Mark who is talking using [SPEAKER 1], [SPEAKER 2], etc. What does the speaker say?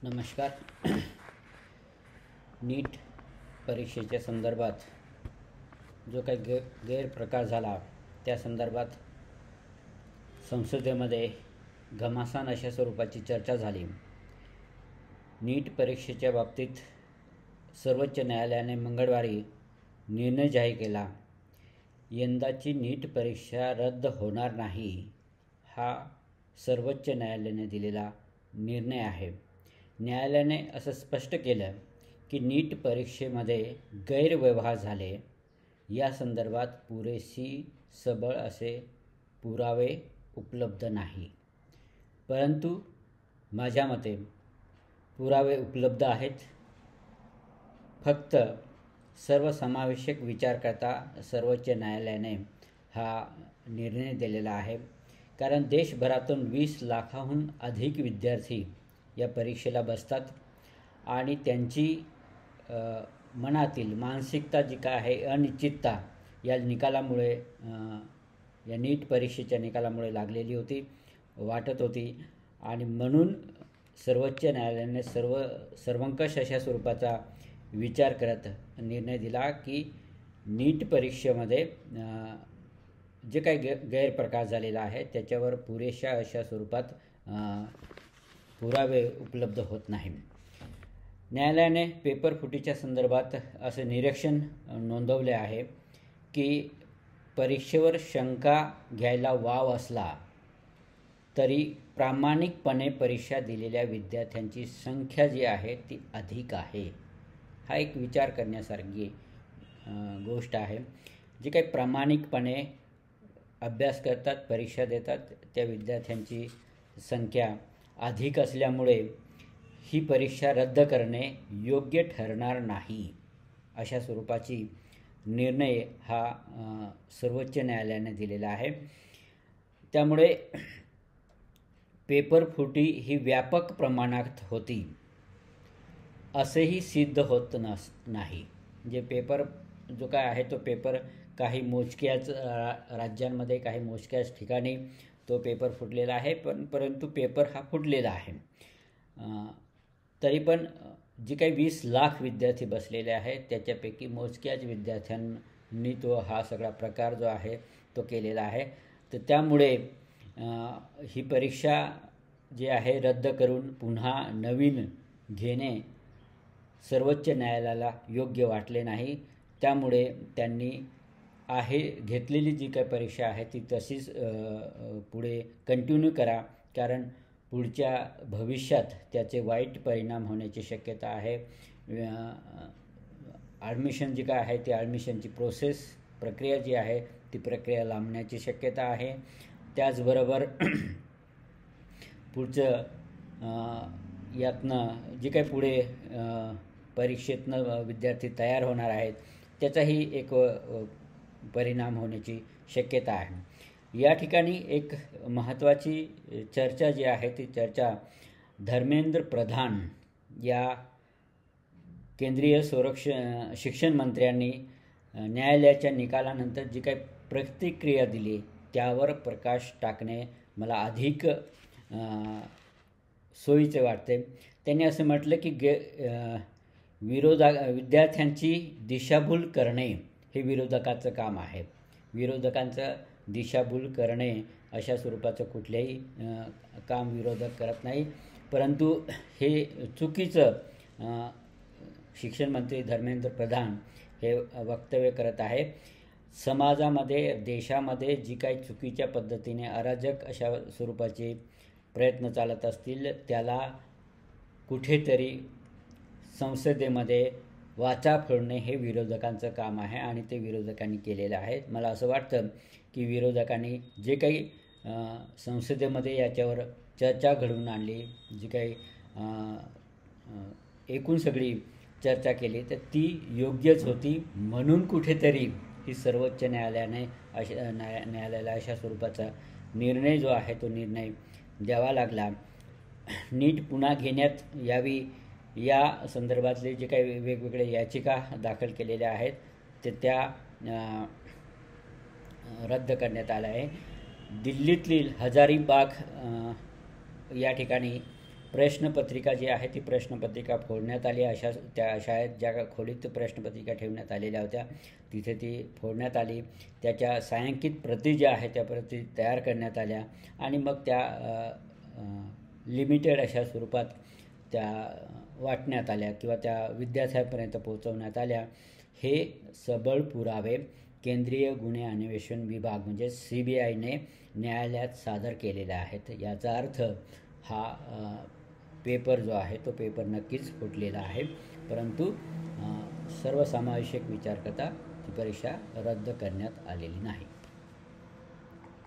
[SPEAKER 1] नमस्कार. नीट परीक्षेच्या संदर्भात जो काही गैरप्रकार झाला त्या संदर्भात संसदेमध्ये घमासान अशा स्वरूपाची चर्चा झाली. नीट परीक्षेच्या बाबतीत सर्वोच्च न्यायालयाने मंगळवारी निर्णय जाहीर केला. यंदाची नीट परीक्षा रद्द होणार नाही हा सर्वोच्च न्यायालयाने दिलेला निर्णय आहे. न्यायालयाने असं स्पष्ट केलं की नीट परीक्षेमध्ये गैरव्यवहार झाले या संदर्भात पुरेशी सबळ असे पुरावे उपलब्ध नाही, परंतु माझ्या मते पुरावे उपलब्ध आहेत. फक्त सर्वसमावेशक विचार करता सर्वोच्च न्यायालयाने हा निर्णय दिलेला आहे. कारण देशभरातून 20 लाखाहून अधिक विद्यार्थी या परीक्षेला बसतात आणि त्यांची मनातील मानसिकता जी काय आहे अनिश्चितता या निकालामुळे या नीट परीक्षेच्या निकालामुळे लागलेली वाटत होती आणि म्हणून सर्वोच्च न्यायालयाने सर्वंकष अशा स्वरूपाचा विचार करत निर्णय दिला की नीट परीक्षेमध्ये जे काही गैरप्रकार झालेला आहे त्याच्यावर पुरेशा अशा स्वरूपात पुरावे उपलब्ध होत नाही. न्यायालयाने पेपर फुटीच्या संदर्भात असे निरीक्षण नोंदवले आहे की परीक्षेवर शंका घ्यायला वाव असला तरी प्रामाणिकपणे परीक्षा दिलेल्या विद्यार्थ्यांची संख्या जी आहे ती अधिक आहे. हा एक विचार करण्यासारखी गोष्ट आहे. जे काही प्रामाणिकपणे अभ्यास करतात, परीक्षा देतात त्या विद्यार्थ्यांची संख्या अधिक असल्यामुळे ही परीक्षा रद्द करणे योग्य ठरणार नाही अशा स्वरूपाची निर्णय हा सर्वोच्च न्यायालयाने दिलेला आहे. त्यामुळे पेपर फुटी ही व्यापक प्रमाणात होती असेही सिद्ध होत नाही. जे पेपर जो काय आहे तो पेपर काही मोजक्याच राज्यांमध्ये काही मोजक्याच ठिकाणी तो पेपर फुटलेला आहे, परंतु पेपर हा फुटलेला आहे. तरी पण जी काही 20 लाख विद्यार्थी बसलेले आहेत त्याच्यापैकी मोजक्याच विद्यार्थ्यांनी हा सगळा प्रकार जो आहे तो केलेला आहे. तर त्यामुळे ही परीक्षा जी आहे रद्द करून पुन्हा नवीन घेणे सर्वोच्च न्यायालयाला योग्य वाटले नाही. त्यामुळे त्यांनी घेतलेली जी काही परीक्षा आहे ती तशीच पुढे कंटिन्यू करा, कारण पुढच्या भविष्यात त्याचे वाईट परिणाम होण्याची शक्यता आहे. ॲडमिशन जी काय आहे ती ॲडमिशनची प्रक्रिया जी आहे ती प्रक्रिया लांबण्याची शक्यता आहे. त्याचबरोबर पुढचं यातनं जे काही पुढे परीक्षेतनं विद्यार्थी तयार होणार आहेत त्याचाही एक परिणाम होण्याची शक्यता आहे. या ठिकाणी एक महत्त्वाची चर्चा जी आहे ती चर्चा धर्मेंद्र प्रधान या केंद्रीय शिक्षण मंत्र्यांनी न्यायालयाच्या निकालानंतर जी काही प्रतिक्रिया दिली त्यावर प्रकाश टाकणे मला अधिक सोयीचे वाटते. त्यांनी असं म्हटलं की विद्यार्थ्यांची दिशाभूल करणे हे विरोधकाचं काम आहे. विरोधकांचं दिशाभूल करणे अशा स्वरूपाचं कुठलेही काम विरोधक करत नाही, परंतु हे चुकीचं शिक्षण मंत्री धर्मेंद्र प्रधान हे वक्तव्य करत आहे. समाजामध्ये देशामध्ये जी काही चुकीच्या पद्धतीने अराजक अशा स्वरूपाचे प्रयत्न चालत असतील त्याला कुठेतरी संसदेमध्ये वाचा फोडणे हे विरोधकांचं काम आहे आणि ते विरोधकांनी केलेलं आहे. मला असं वाटतं की विरोधकांनी जे काही संसदेमध्ये याच्यावर चर्चा घडवून आणली, जी काही एकूण सगळी चर्चा केली तर ती योग्यच होती. म्हणून कुठेतरी ही सर्वोच्च न्यायालयाला अशा स्वरूपाचा निर्णय जो आहे तो निर्णय द्यावा लागला. नीट पुन्हा घेण्यात यावी या संदर्भातले जे काही वेगवेगळे याचिका दाखल केलेल्या आहेत ते त्या रद्द करण्यात आल्या आहे. दिल्लीतील हजारीबाग या ठिकाणी प्रश्नपत्रिका जी आहे ती प्रश्नपत्रिका फोडण्यात आली. त्या शाळेत ज्या खोलीत प्रश्नपत्रिका ठेवण्यात आलेल्या होत्या तिथे ती फोडण्यात आली. त्याच्या छायांकित प्रती ज्या आहेत त्या प्रती तयार करण्यात आल्या आणि मग त्या लिमिटेड अशा स्वरूपात त्या वाटण्यात आल्या किंवा त्या विद्यार्थ्यांपर्यंत पोहोचवण्यात आल्या. हे सबळ पुरावे केंद्रीय गुन्हे अन्वेषण विभाग म्हणजे CBIने न्यायालयात सादर केलेले आहेत. याचा अर्थ हा पेपर जो आहे तो पेपर नक्कीच फुटलेला आहे, परंतु सर्वसमावेशक विचार करता ती परीक्षा रद्द करण्यात आलेली नाही.